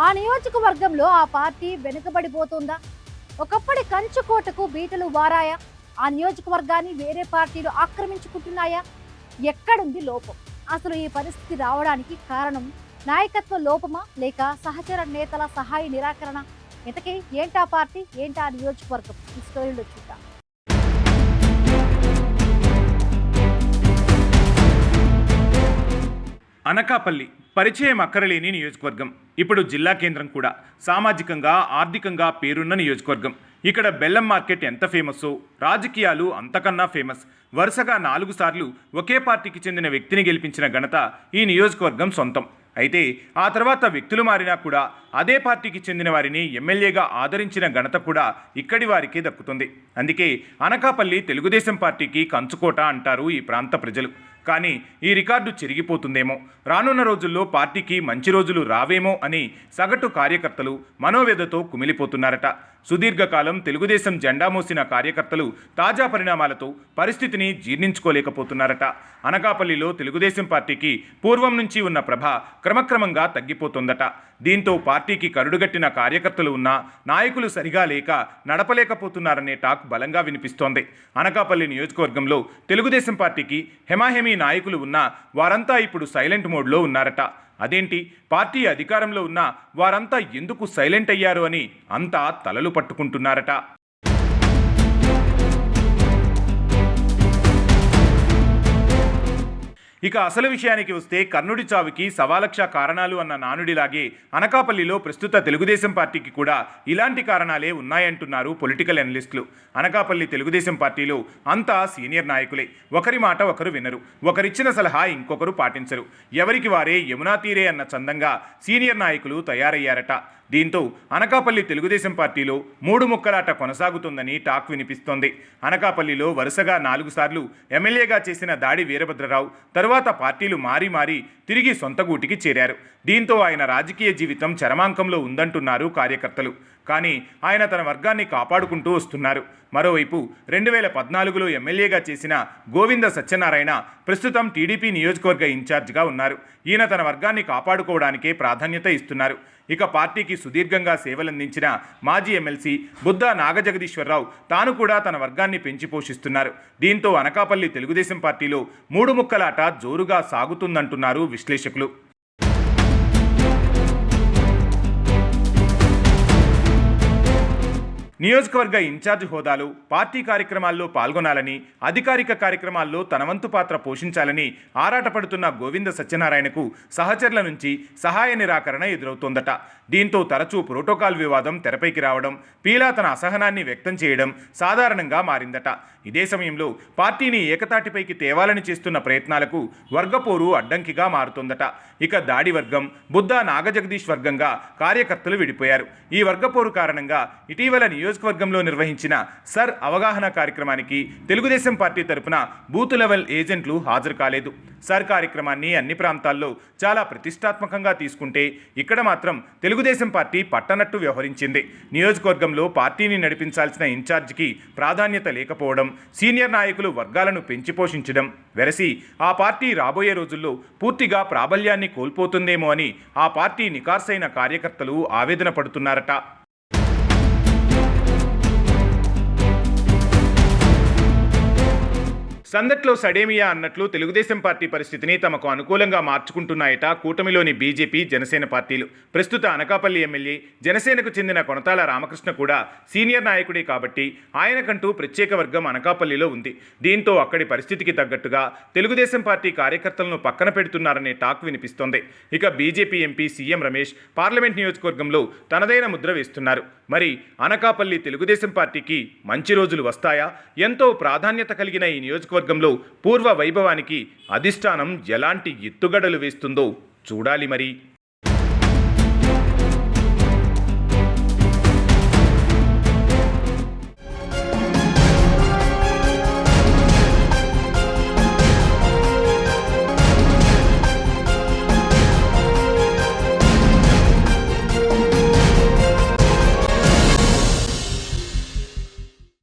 ఆ నియోజకవర్గంలో ఆ పార్టీ వెనుకబడిపోతుందా? ఒకప్పటి కంచుకోటకు బీటలు వారాయా? ఆ నియోజకవర్గాన్ని వేరే పార్టీలు ఆక్రమించుకుంటున్నాయా? ఎక్కడుంది లోపం? అసలు ఈ పరిస్థితి రావడానికి కారణం నాయకత్వ లోపమా లేక సహచర నేతల సహాయ నిరాకరణ? ఇంతకీ ఏంటా పార్టీ, ఏంటా నియోజకవర్గం? ఈ స్టోరీలో చూద్దాం. అనకాపల్లి పరిచయం అక్కరలేని నియోజకవర్గం. ఇప్పుడు జిల్లా కేంద్రం కూడా. సామాజికంగా ఆర్థికంగా పేరున్న నియోజకవర్గం. ఇక్కడ బెల్లం మార్కెట్ ఎంత ఫేమస్సో రాజకీయాలు అంతకన్నా ఫేమస్. వరుసగా 4 సార్లు ఒకే పార్టీకి చెందిన వ్యక్తిని గెలిపించిన ఘనత ఈ నియోజకవర్గం సొంతం. అయితే ఆ తర్వాత వ్యక్తులు మారినా కూడా అదే పార్టీకి చెందిన వారిని ఎమ్మెల్యేగా ఆదరించిన ఘనత కూడా ఇక్కడి వారికే దక్కుతుంది. అందుకే అనకాపల్లి తెలుగుదేశం పార్టీకి కంచుకోట అంటారు ఈ ప్రాంత ప్రజలు. కానీ ఈ రికార్డు చెరిగిపోతుందేమో, రానున్న రోజుల్లో పార్టీకి మంచి రోజులు రావేమో అని సగటు కార్యకర్తలు మనోవేదతో కుమిలిపోతున్నారట. సుదీర్ఘకాలం తెలుగుదేశం జెండా మోసిన కార్యకర్తలు తాజా పరిణామాలతో పరిస్థితిని జీర్ణించుకోలేకపోతున్నారట. అనకాపల్లిలో తెలుగుదేశం పార్టీకి పూర్వం నుంచి ఉన్న ప్రభ క్రమక్రమంగా తగ్గిపోతుందట. దీంతో పార్టీకి కరుడుగట్టిన కార్యకర్తలు ఉన్నా నాయకులు సరిగా లేక నడపలేకపోతున్నారనే టాక్ బలంగా వినిపిస్తోంది. అనకాపల్లి నియోజకవర్గంలో తెలుగుదేశం పార్టీకి హెమాహెమీ నాయకులు ఉన్నా వారంతా ఇప్పుడు సైలెంట్ మోడ్లో ఉన్నారట. అదేంటి, పార్టీ అధికారంలో ఉన్న వారంతా ఎందుకు సైలెంట్ అయ్యారు అని అంతా తలలు పట్టుకుంటున్నారట. ఇక అసలు విషయానికి వస్తే కర్ణుడి చావుకి 1,00,000 కారణాలు అన్న నానుడిలాగే అనకాపల్లిలో ప్రస్తుత తెలుగుదేశం పార్టీకి కూడా ఇలాంటి కారణాలే ఉన్నాయంటున్నారు పొలిటికల్ అనలిస్టులు. అనకాపల్లి తెలుగుదేశం పార్టీలో అంతా సీనియర్ నాయకులే. ఒకరి మాట ఒకరు వినరు, ఒకరిచ్చిన సలహా ఇంకొకరు పాటించరు. ఎవరికి వారే యమునా తీరే అన్న చందంగా సీనియర్ నాయకులు తయారయ్యారట. దీంతో అనకాపల్లి తెలుగుదేశం పార్టీలో 3 ముక్కలాట కొనసాగుతుందని టాక్ వినిపిస్తోంది. అనకాపల్లిలో వరుసగా 4 సార్లు ఎమ్మెల్యేగా చేసిన దాడి వీరభద్రరావు తరువాత పార్టీలు మారి తిరిగి సొంత గూటికి చేరారు. దీంతో ఆయన రాజకీయ జీవితం చరమాంకంలో ఉందంటున్నారు కార్యకర్తలు. కానీ ఆయన తన వర్గాన్ని కాపాడుకుంటూ వస్తున్నారు. మరోవైపు 2014లో ఎమ్మెల్యేగా చేసిన గోవింద సత్యనారాయణ ప్రస్తుతం టీడీపీ నియోజకవర్గ ఇన్ఛార్జిగా ఉన్నారు. ఈయన తన వర్గాన్ని కాపాడుకోవడానికే ప్రాధాన్యత ఇస్తున్నారు. ఇక పార్టీకి సుదీర్ఘంగా సేవలందించిన మాజీ ఎమ్మెల్సీ బుద్ధా నాగజగదీశ్వరరావు తాను కూడా తన వర్గాన్ని పెంచి పోషిస్తున్నారు. దీంతో అనకాపల్లి తెలుగుదేశం పార్టీలో 3 ముక్కలాట జోరుగా సాగుతుందంటున్నారు విశ్లేషకులు. నియోజకవర్గ ఇన్ఛార్జ్ హోదాలో పార్టీ కార్యక్రమాల్లో పాల్గొనాలని, అధికారిక కార్యక్రమాల్లో తన వంతు పాత్ర పోషించాలని ఆరాటపడుతున్న గోవింద సత్యనారాయణకు సహచరుల నుంచి సహాయ నిరాకరణ ఎదురవుతోందట. దీంతో తరచూ ప్రోటోకాల్ వివాదం తెరపైకి రావడం, పీలా తన అసహనాన్ని వ్యక్తం చేయడం సాధారణంగా మారిందట. ఇదే సమయంలో పార్టీని ఏకతాటిపైకి తేవాలని చేస్తున్న ప్రయత్నాలకు వర్గపోరు అడ్డంకిగా మారుతోందట. ఇక దాడి వర్గం, బుద్ధా నాగజగదీష్ వర్గంగా కార్యకర్తలు విడిపోయారు. ఈ వర్గపోరు కారణంగా ఇటీవల నియోజకవర్గంలో నిర్వహించిన సర్ అవగాహన కార్యక్రమానికి తెలుగుదేశం పార్టీ తరపున బూత్ లెవెల్ ఏజెంట్లు హాజరు కాలేదు. సర్ కార్యక్రమాన్ని అన్ని ప్రాంతాల్లో చాలా ప్రతిష్టాత్మకంగా తీసుకుంటే ఇక్కడ మాత్రం తెలుగుదేశం పార్టీ పట్టనట్టు వ్యవహరించింది. నియోజకవర్గంలో పార్టీని నడిపించాల్సిన ఇన్ఛార్జికి ప్రాధాన్యత లేకపోవడం, సీనియర్ నాయకులు వర్గాలను పెంచి పోషించడం వెరసి ఆ పార్టీ రాబోయే రోజుల్లో పూర్తిగా ప్రాబల్యాన్ని కోల్పోతుందేమో అని ఆ పార్టీ నికార్సైన కార్యకర్తలు ఆవేదన పడుతున్నారట. సందట్లో సడేమియా అన్నట్లు తెలుగుదేశం పార్టీ పరిస్థితిని తమకు అనుకూలంగా మార్చుకుంటున్నాయట కూటమిలోని బీజేపీ, జనసేన పార్టీలు. ప్రస్తుత అనకాపల్లి ఎమ్మెల్యే జనసేనకు చెందిన కొనతాల రామకృష్ణ కూడా సీనియర్ నాయకుడే కాబట్టి ఆయనకంటూ ప్రత్యేక వర్గం అనకాపల్లిలో ఉంది. దీంతో అక్కడి పరిస్థితికి తగ్గట్టుగా తెలుగుదేశం పార్టీ కార్యకర్తలను పక్కన పెడుతున్నారనే టాక్ వినిపిస్తోంది. ఇక BJP MP CM Ramesh parliament నియోజకవర్గంలో తనదైన ముద్ర వేస్తున్నారు. మరి అనకాపల్లి తెలుగుదేశం పార్టీకి మంచి రోజులు వస్తాయా? ఎంతో ప్రాధాన్యత కలిగిన ఈ నియోజకవర్గంలో పూర్వ వైభవానికి అధిష్టానం ఎలాంటి ఎత్తుగడలు వేస్తుందో చూడాలి మరి.